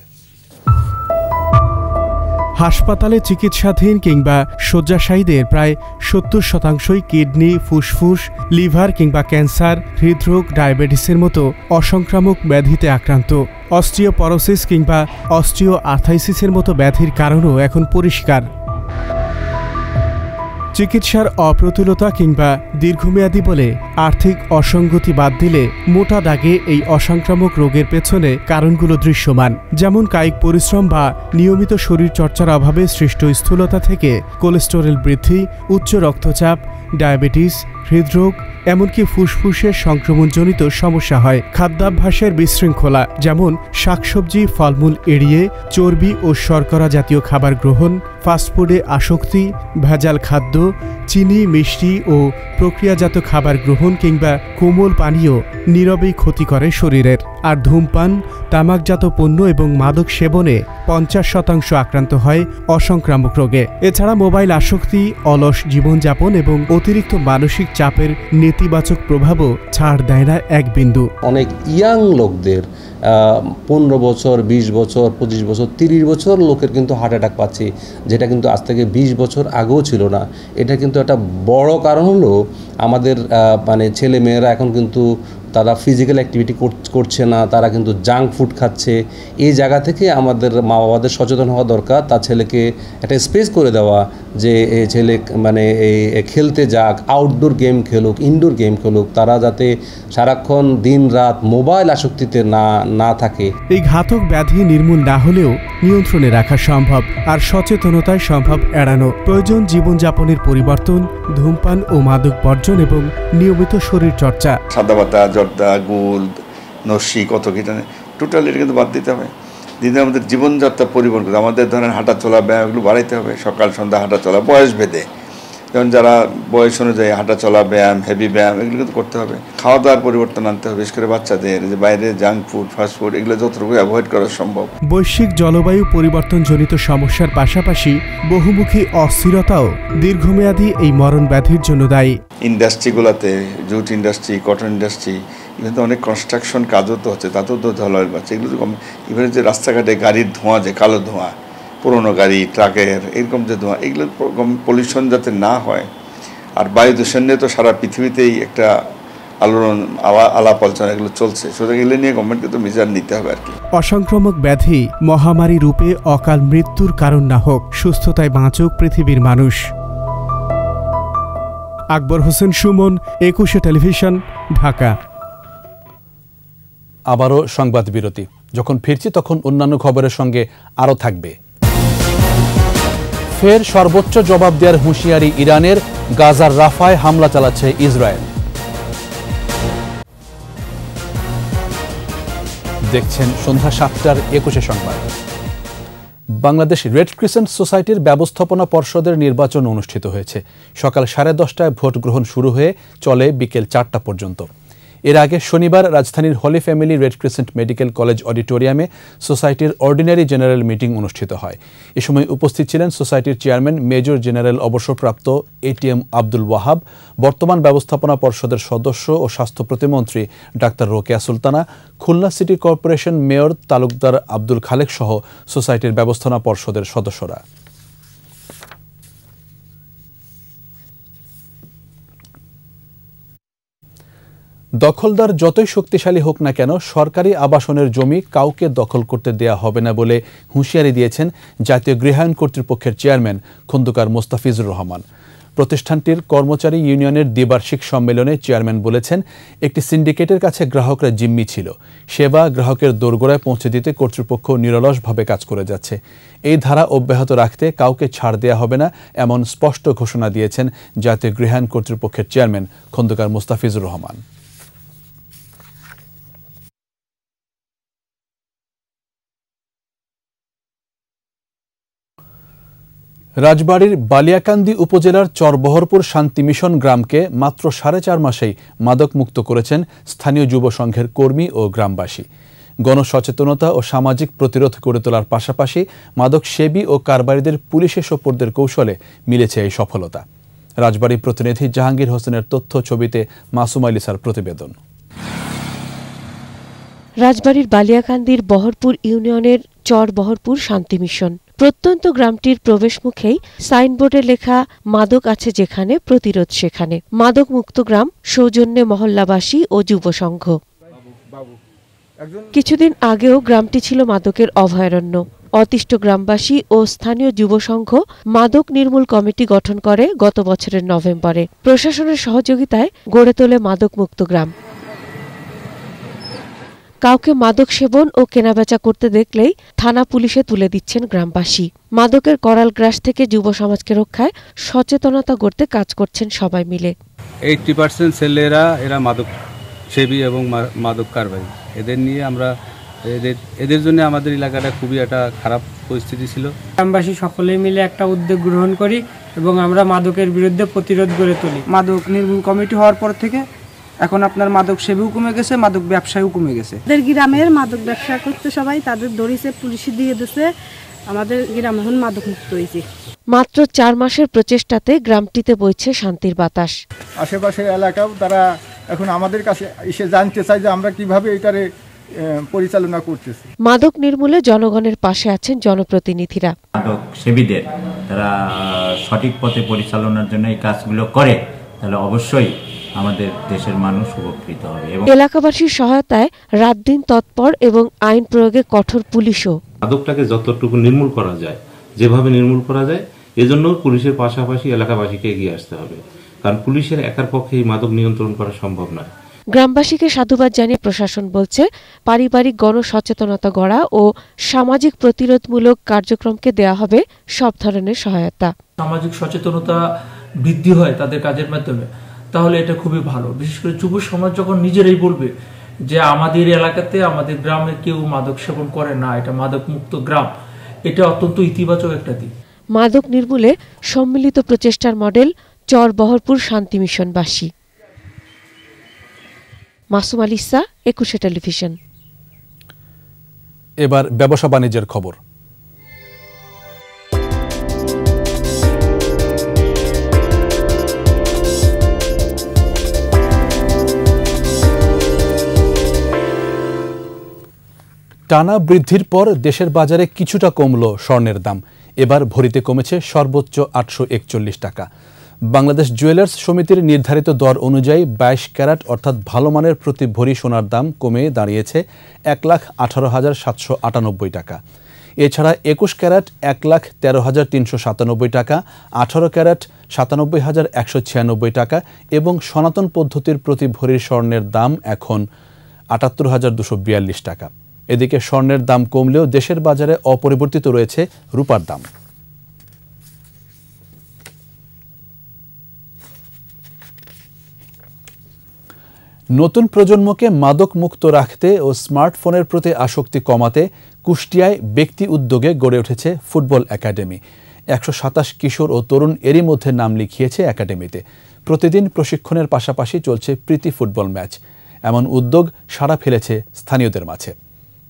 হাসপাতালে চিকিৎসাধীন কিংবা শয্যাশায়ীদের প্রায় 70%ই কিডনি, ফুসফুস, লিভার কিংবা ক্যান্সার, হৃদরোগ, ডায়াবেটিসের মতো অসংক্রামক ব্যাধিতে আক্রান্ত। অস্টিওপরোসিস কিংবা অস্টিও আর্থাইসিসের মতো ব্যাধির কারণও এখন পরিষ্কার। চিকিৎসার অপ্রতুলতা কিংবা দীর্ঘমেয়াদী বলে আর্থিক অসঙ্গতি বাদ দিলে মোটা দাগে এই অসংক্রামক রোগের পেছনে কারণগুলো দৃশ্যমান। যেমন কায়িক পরিশ্রম বা নিয়মিত শরীরচর্চার অভাবে সৃষ্ট স্থূলতা থেকে কোলেস্টেরল বৃদ্ধি, উচ্চ রক্তচাপ, ডায়াবেটিস, হৃদরোগ, এমনকি ফুসফুসের সংক্রমণজনিত সমস্যা হয়। খাদ্যাভ্যাসের বিশৃঙ্খলা, যেমন শাকসবজি, ফলমূল এড়িয়ে চর্বি ও শর্করা জাতীয় খাবার গ্রহণ, ফাস্টফুডে আসক্তি, ভেজাল খাদ্য, চিনি, মিষ্টি ও প্রক্রিয়াজাত খাবার গ্রহণ কিংবা কোমল পানীয় নীরবেই ক্ষতি করে শরীরের। আর ধূমপান, তামাকজাত পণ্য এবং মাদক সেবনে 50% আক্রান্ত হয় অসংক্রামক রোগে। এছাড়া মোবাইল আসক্তি, অলস জীবনযাপন এবং অতিরিক্ত মানসিক চাপের নেতিবাচক প্রভাবও ছাড় দেয় না এক বিন্দু। অনেক ইয়াং লোকদের 15 বছর, 20 বছর, 25 বছর, 30 বছর লোকের কিন্তু হার্ট অ্যাটাক পাচ্ছে, যেটা কিন্তু আজ থেকে 20 বছর আগেও ছিল না। এটা কিন্তু একটা বড় কারণ হলো আমাদের ছেলে মেয়েরা এখন কিন্তু তারা ফিজিক্যাল অ্যাক্টিভিটি করছে না, তারা কিন্তু জাঙ্ক ফুড খাচ্ছে। এই জায়গা থেকে আমাদের মা বাবাদের সচেতন হওয়া দরকার, তার ছেলেকে একটা স্পেস করে দেওয়া যে এই ছেলে খেলতে যাক, আউটডোর গেম খেলুক, ইনডোর গেম খেলুক, তারা যাতে সারাক্ষণ দিন রাত মোবাইল আসক্তিতে না থাকে। এই ঘাতক ব্যাধি নির্মূল না হলেও নিয়ন্ত্রণে রাখা সম্ভব, আর সচেতনতায় সম্ভব এড়ানো। প্রয়োজন জীবনযাপনের পরিবর্তন, ধূমপান ও মাদক বর্জন এবং নিয়মিত শরীর চর্চা। সাদাপাতা, জর্দা, গুড়, নস্যি, কত কীটা টোটাল এটা কিন্তু বাদ দিতে হবে। দিনে আমাদের জীবনযাত্রা পরিবর্তন করতে, আমাদের ধরেন হাঁটা চলা, ব্যায়াম এগুলো বাড়াইতে হবে। সকাল সন্ধ্যা হাঁটা চলা, বয়স ভেদে, যেমন যারা বয়স অনুযায়ী হাঁটা চলা, ব্যায়াম, হেভি ব্যায়াম এগুলো কিন্তু করতে হবে। খাওয়া দাওয়ার পরিবর্তন আনতে হবে, বিশেষ করে বাচ্চাদের, যে বাইরে জাঙ্ক ফুড, ফাস্ট ফুড এগুলো যতটুকু অ্যাভয়েড করা সম্ভব। বৈশ্বিক জলবায়ু পরিবর্তনজনিত সমস্যার পাশাপাশি বহুমুখী অস্থিরতাও দীর্ঘমেয়াদী এই মরণ ব্যাধির জন্য দায়ী। ইন্ডাস্ট্রিগুলোতে, jute industry, cotton industry, even তো অনেক কনস্ট্রাকশন কাজও তো হচ্ছে, তাতেও তো জলবায়ু বাড়ছে। এগুলো তো ইভেন যে রাস্তাঘাটে গাড়ির ধোঁয়া, যে কালো ধোঁয়া, পুরোনো গাড়ি, ট্রাকের এরকম যে ধোঁয়া, এগুলো পলিউশন যাতে না হয়। আর বায়ু দূষণ নিয়ে তো সারা পৃথিবীতেই একটা আলাপ আলোচনা এগুলো চলছে, সুতরাং এগুলো নিয়ে গভর্নমেন্টকে তো মেজার নিতে হবে আর কি। অসংক্রামক ব্যাধি মহামারী রূপে অকাল মৃত্যুর কারণ না হোক, সুস্থতায় বাঁচুক পৃথিবীর মানুষ। আকবর হোসেন সুমন, 21 টেলিভিশন, ঢাকা। আবারও সংবাদ বিরতি। যখন ফিরছি তখন অন্যান্য খবরের সঙ্গে আরও থাকবে। ফের সর্বোচ্চ জবাব দেওয়ার হুঁশিয়ারি ইরানের, গাজার রাফায় হামলা চালাচ্ছে ইসরায়েল। দেখছেন সন্ধ্যা 7টার 21 সংবাদ। বাংলাদেশ রেড ক্রিসেন্ট সোসাইটির ব্যবস্থাপনা পর্ষদের নির্বাচন অনুষ্ঠিত হয়েছে। সকাল 10:30টায় ভোট গ্রহণ শুরু হয়ে চলে বিকেল 4টা পর্যন্ত। এর আগে শনিবার রাজধানীর holy family red crescent medical college অডিটোরিয়ামে সোসাইটির অর্ডিনারি জেনারেল মিটিং অনুষ্ঠিত হয়। এ সময় উপস্থিত ছিলেন সোসাইটির চেয়ারম্যান মেজর জেনারেল অবসরপ্রাপ্ত ATM আব্দুল ওয়াহাব, বর্তমান ব্যবস্থাপনা পর্ষদের সদস্য ও স্বাস্থ্য প্রতিমন্ত্রী doctor Rokeya Sultana, Khulna city corporation mayor Talukdar Abdul Khaleque সহ সোসাইটির ব্যবস্থাপনা পর্ষদের সদস্যরা। দখলদার যতই শক্তিশালী হোক না কেন, সরকারি আবাসনের জমি কাউকে দখল করতে দেয়া হবে না বলে হুঁশিয়ারি দিয়েছেন জাতীয় গৃহায়ণ কর্তৃপক্ষের চেয়ারম্যান খন্দকার মোস্তাফিজুর রহমান। প্রতিষ্ঠানটির কর্মচারী ইউনিয়নের দ্বিবার্ষিক সম্মেলনে চেয়ারম্যান বলেছেন, একটি সিন্ডিকেটের কাছে গ্রাহকরা জিম্মি ছিল। সেবা গ্রাহকের দোরগোড়ায় পৌঁছে দিতে কর্তৃপক্ষ নিরলসভাবে কাজ করে যাচ্ছে। এই ধারা অব্যাহত রাখতে কাউকে ছাড় দেয়া হবে না, এমন স্পষ্ট ঘোষণা দিয়েছেন জাতীয় গৃহায়ণ কর্তৃপক্ষের চেয়ারম্যান খন্দকার মোস্তাফিজুর রহমান। রাজবাড়ীর বালিয়াকান্দি উপজেলার চরবহরপুর শান্তি মিশন গ্রামকে মাত্র 4.5 মাসেই মাদকমুক্ত করেছেন স্থানীয় যুব সংঘের কর্মী ও গ্রামবাসী। গণসচেতনতা ও সামাজিক প্রতিরোধ গড়ে তোলার পাশাপাশি মাদক সেবী ও কারবারিদের পুলিশে সোপর্দের কৌশলে মিলেছে এই সফলতা। রাজবাড়ী প্রতিনিধি জাহাঙ্গীর হোসেনের তথ্য, ছবিতে মাসুমা লিসার প্রতিবেদন। রাজবাড়ীর বালিয়াকান্দির বহরপুর ইউনিয়নের চরবহরপুর শান্তি মিশন প্রত্যন্ত গ্রামটির প্রবেশমুখেই সাইনবোর্ডে লেখা, মাদক আছে যেখানে, প্রতিরোধ সেখানে। মাদক মুক্ত গ্রাম, সৌজন্যে মহল্লাবাসী ও যুব সংঘ। কিছুদিন আগেও গ্রামটি ছিল মাদকের অভয়ারণ্য। অতিষ্ঠ গ্রামবাসী ও স্থানীয় যুব সংঘ মাদক নির্মূল কমিটি গঠন করে গত বছরের নভেম্বরে। প্রশাসনের সহযোগিতায় গড়ে তোলে মাদক মুক্ত গ্রাম। কাউকে মাদক সেবন ও কেনাবেচা করতে দেখলেই থানা পুলিশে তুলে দিচ্ছেন গ্রামবাসী। মাদকের করাল গ্রাস থেকে যুব সমাজকে রক্ষায় সচেতনতা গড়তে কাজ করছেন সবাই মিলে। 80% ছেলেরা এরা মাদক সেবী এবং মাদক কারবারি। এদের নিয়ে আমরা এদের জন্য আমাদের এলাকাটা খুবই একটা খারাপ পরিস্থিতি ছিল। গ্রামবাসী সকলে মিলে একটা উদ্যোগ গ্রহণ করি এবং আমরা মাদকের বিরুদ্ধে প্রতিরোধ গড়ে তুলি। মাদক নির্মূল কমিটি হওয়ার পর থেকে এখন আপনার মাদক সেবীও কমে গেছে, মাদক ব্যবসায়ও কমে গেছে। আমাদের গ্রামের মাদক ব্যবসা করতে সবাই তাদের ধরেছে, পুলিশে দিয়ে দিয়েছে, আমাদের গ্রাম এখন মাদক মুক্ত হয়েছে। মাত্র 4 মাসের প্রচেষ্টাতে গ্রামটিতে বইছে শান্তির বাতাস। আশেপাশের এলাকাও তারা এখন আমাদের কাছে এসে জানতে চায় যে আমরা কিভাবে এটারে পরিচালনা করতেছি। মাদক নির্মূলে জনগণের পাশে আছেন জনপ্রতিনিধিরা। মাদক সেবীদের তারা সঠিক পথে পরিচালনার জন্য এই কাজগুলো করে, তাহলে অবশ্যই আমাদের দেশের মানুষ উপকৃত হবে। এবং এলাকাবাসীর সহায়তায় রাত দিন তৎপর এবং আইন প্রয়োগে কঠোর পুলিশও। মাদকটাকে যতটুকু নির্মূল করা যায়, যেভাবে নির্মূল করা যায়, এজন্য পুলিশের পাশাপাশি এলাকাবাসীকে এগিয়ে আসতে হবে, কারণ পুলিশের একার পক্ষে এই মাদক নিয়ন্ত্রণ করা সম্ভব নয়। গ্রামবাসীকে সাধুবাদ জানিয়ে প্রশাসন বলছে, পারিবারিক গণসচেতনতা গড়া ও সামাজিক প্রতিরোধমূলক কার্যক্রমকে দেয়া হবে সব ধরনের সহায়তা। সামাজিক সচেতনতা বৃদ্ধি হয় তাদের কাজের মাধ্যমে, তাহলে এটা খুবই ভালো। বিশেষ করে যুব সমাজ যখন নিজেরাই বলবে যে আমাদের এলাকাতে, আমাদের গ্রামে কেউ মাদক সেবন করে না, এটা মাদক মুক্ত গ্রাম, এটা অত্যন্ত ইতিবাচক একটা দিক। মাদক নির্মূলে সম্মিলিত প্রচেষ্টার মডেল চর বহরপুর শান্তি মিশনবাসী। মাসুম আলিসা, 21 টেলিভিশন। এবার ব্যবসা বাণিজ্যের খবর। টানা বৃদ্ধির পর দেশের বাজারে কিছুটা কমল স্বর্ণের দাম। এবার ভরিতে কমেছে সর্বোচ্চ 841 টাকা। বাংলাদেশ জুয়েলার্স সমিতির নির্ধারিত দর অনুযায়ী 22 ক্যারেট অর্থাৎ ভালো মানের প্রতি ভরি সোনার দাম কমে দাঁড়িয়েছে 1,18,798 টাকা। এছাড়া 21 ক্যারেট 1,13,397 টাকা, 18 ক্যারেট 97,196 টাকা এবং সনাতন পদ্ধতির প্রতি ভরির স্বর্ণের দাম এখন 78,242 টাকা। এদিকে স্বর্ণের দাম কমলেও দেশের বাজারে অপরিবর্তিত রয়েছে রূপার দাম। নতুন প্রজন্মকে মাদক মুক্ত রাখতে ও স্মার্টফোনের প্রতি আসক্তি কমাতে কুষ্টিয়ায় ব্যক্তি উদ্যোগে গড়ে উঠেছে ফুটবল একাডেমি। 127 কিশোর ও তরুণ এরই মধ্যে নাম লিখিয়েছে একাডেমিতে। প্রতিদিন প্রশিক্ষণের পাশাপাশি চলছে প্রীতি ফুটবল ম্যাচ। এমন উদ্যোগ সাড়া ফেলেছে স্থানীয়দের মাঝে।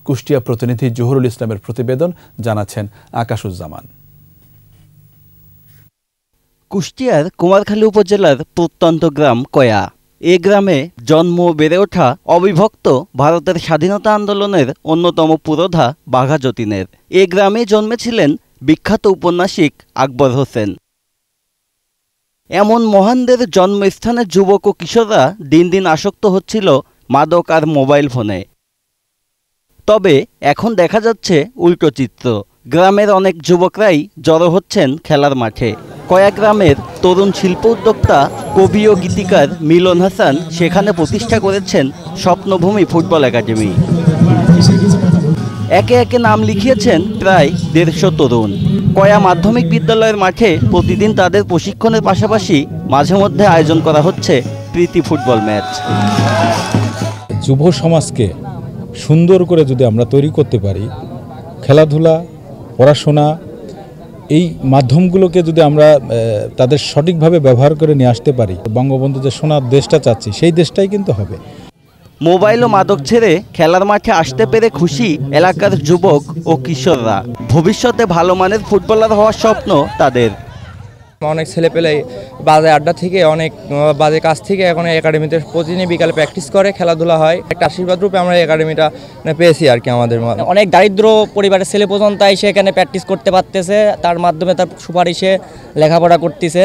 কুষ্টিয়া প্রতিনিধি জহুরুল ইসলামের প্রতিবেদন, জানাচ্ছেন আকাশুজ্জামান। কুষ্টিয়ার কুমারখালী উপজেলার প্রত্যন্ত গ্রাম কয়া। এ গ্রামে জন্ম বেড়ে ওঠা অবিভক্ত ভারতের স্বাধীনতা আন্দোলনের অন্যতম পুরোধা বাঘা যতীনের। এ গ্রামে জন্মেছিলেন বিখ্যাত উপন্যাসিক আকবর হোসেন। এমন মহানদের জন্মস্থানের যুবক ও কিশোররা দিন দিন আসক্ত হচ্ছিল মাদক আর মোবাইল ফোনে। তবে এখন দেখা যাচ্ছে উল্টো চিত্র। গ্রামের অনেক যুবকরাই জড়ো হচ্ছেন খেলার মাঠে। কয়েক গ্রামের তরুণ শিল্প উদ্যোক্তা, কবি ও গীতিকার মিলন হাসান সেখানে প্রতিষ্ঠা করেছেন স্বপ্নভূমি ফুটবল একাডেমি। একে একে নাম লিখিয়েছেন প্রায় 150 তরুণ। কয়া মাধ্যমিক বিদ্যালয়ের মাঠে প্রতিদিন তাদের প্রশিক্ষণের পাশাপাশি মাঝে মধ্যে আয়োজন করা হচ্ছে প্রীতি ফুটবল ম্যাচ। যুব সমাজকে সুন্দর করে যদি আমরা তৈরি করতে পারি, খেলাধুলা, পড়াশোনা, এই মাধ্যমগুলোকে যদি আমরা তাদের সঠিকভাবে ব্যবহার করে নিয়ে আসতে পারি, বঙ্গবন্ধু যে সোনার দেশটা চাচ্ছি সেই দেশটাই কিন্তু হবে। মোবাইল ও মাদক ছেড়ে খেলার মাঠে আসতে পেরে খুশি এলাকার যুবক ও কিশোররা। ভবিষ্যতে ভালো মানের ফুটবলার হওয়ার স্বপ্ন তাদের। অনেক ছেলেপেলে বাজে আড্ডা থেকে, অনেক বাজে কাজ থেকে এখন একাডেমিতে প্রতিদিন বিকালে প্র্যাকটিস করে, খেলাধুলা হয়। একটা আশীর্বাদ রূপে আমরা একাডেমিটা পেয়েছি আর কি। আমাদের অনেক দারিদ্র পরিবারের ছেলে পর্যন্ত এসে এখানে প্র্যাকটিস করতে পারতেছে, তার মাধ্যমে তার সুপারিশে লেখাপড়া করতেছে।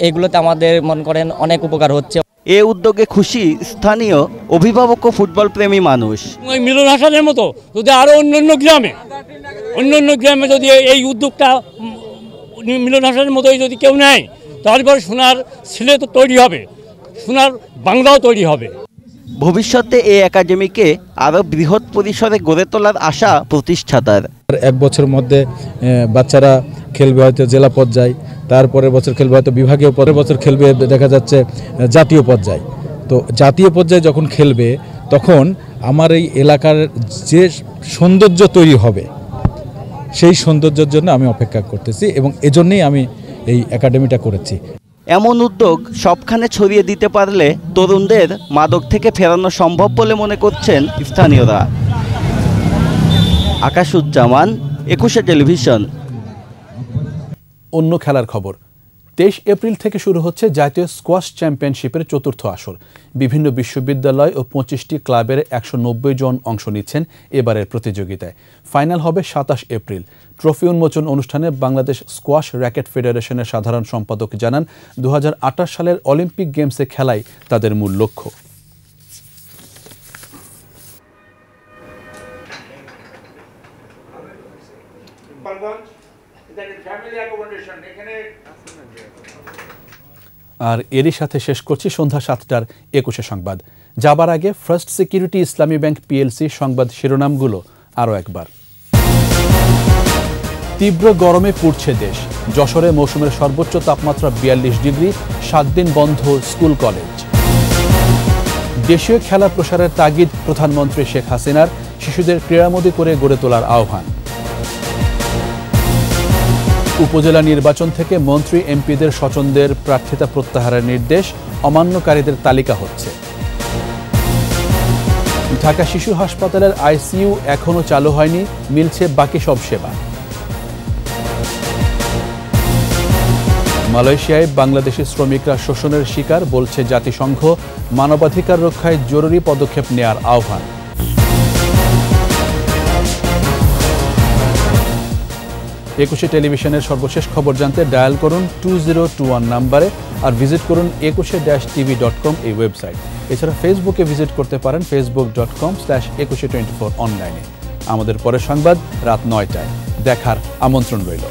এগুলোতে আমাদের মনে করেন অনেক উপকার হচ্ছে। এ উদ্যোগে খুশি স্থানীয় অভিভাবক ও ফুটবল প্রেমী মানুষ। মিলন হাসানের মতো যদি আরো অন্যান্য গ্রামে যদি এই উদ্যোগটা মিলন হাসানের মতোই যদি কেউ নেয়, তাহলে পরে সোনার ছেলে তো তৈরি হবে, সোনার বাংলাও তৈরি হবে। ভবিষ্যতে এই একাডেমিকে আরো বৃহৎ পরিসরে গড়ে তোলার আশা প্রতিষ্ঠাতার। 1 বছরের মধ্যে বাচ্চারা খেলবে হয়তো জেলা পর্যায়ে, তারপরের বছর খেলবে হয়তো বিভাগীয়, পরের বছর খেলবে দেখা যাচ্ছে জাতীয় পর্যায়ে। তো জাতীয় পর্যায়ে যখন খেলবে তখন আমার এই এলাকার যে সৌন্দর্য তৈরি হবে, সেই সৌন্দর্যের জন্য আমি অপেক্ষা করতেছি এবং এজন্যই আমি এই একাডেমিটা করেছি। এমন উদ্যোগ সবখানে ছড়িয়ে দিতে পারলে তরুণদের মাদক থেকে ফেরানো সম্ভব বলে মনে করছেন স্থানীয়রা। আকাশুজ্জামান, 21 টেলিভিশন। অন্য খেলার খবর, 23 এপ্রিল থেকে শুরু হচ্ছে জাতীয় স্কোয়াশ চ্যাম্পিয়নশিপের চতুর্থ আসর। বিভিন্ন বিশ্ববিদ্যালয় ও 25টি ক্লাবের 190 জন অংশ নিচ্ছেন এবারের প্রতিযোগিতায়। ফাইনাল হবে 27 এপ্রিল। ট্রফি উন্মোচন অনুষ্ঠানে বাংলাদেশ স্কোয়াশ র্যাকেট ফেডারেশনের সাধারণ সম্পাদক জানান, 2028 সালের অলিম্পিক গেমসে খেলাই তাদের মূল লক্ষ্য। আর এরই সাথে শেষ করছি সন্ধ্যা 7টার 21 সংবাদ। যাবার আগে ফার্স্ট সিকিউরিটি ইসলামী ব্যাংক পিএলসি সংবাদ শিরোনামগুলো আরও একবার। তীব্র গরমে পুড়ছে দেশ। যশোরে মৌসুমের সর্বোচ্চ তাপমাত্রা 42 ডিগ্রি, 7 দিন বন্ধ স্কুল কলেজ। দেশীয় খেলা প্রসারের তাগিদ প্রধানমন্ত্রী শেখ হাসিনার, শিশুদের ক্রীড়ামোদী করে গড়ে তোলার আহ্বান। উপজেলা নির্বাচন থেকে মন্ত্রী এমপিদের স্বজনদের প্রার্থিতা প্রত্যাহারের নির্দেশ, অমান্যকারীদের তালিকা হচ্ছে। ঢাকা শিশু হাসপাতালের আইসিইউ এখনও চালু হয়নি, মিলছে বাকি সব সেবা। মালয়েশিয়ায় বাংলাদেশি শ্রমিকরা শোষণের শিকার, বলছে জাতিসংঘ। মানবাধিকার রক্ষায় জরুরি পদক্ষেপ নেয়ার আহ্বান। একুশে টেলিভিশনের সর্বশেষ খবর জানতে ডায়াল করুন 2021 নম্বরে, আর ভিজিট করুন 21-tv.com এই ওয়েবসাইট। এছাড়া ফেসবুকে ভিজিট করতে পারেন facebook.com/2124 অনলাইনে। আমাদের পরের সংবাদ রাত 9টায়। দেখার আমন্ত্রণ রইল।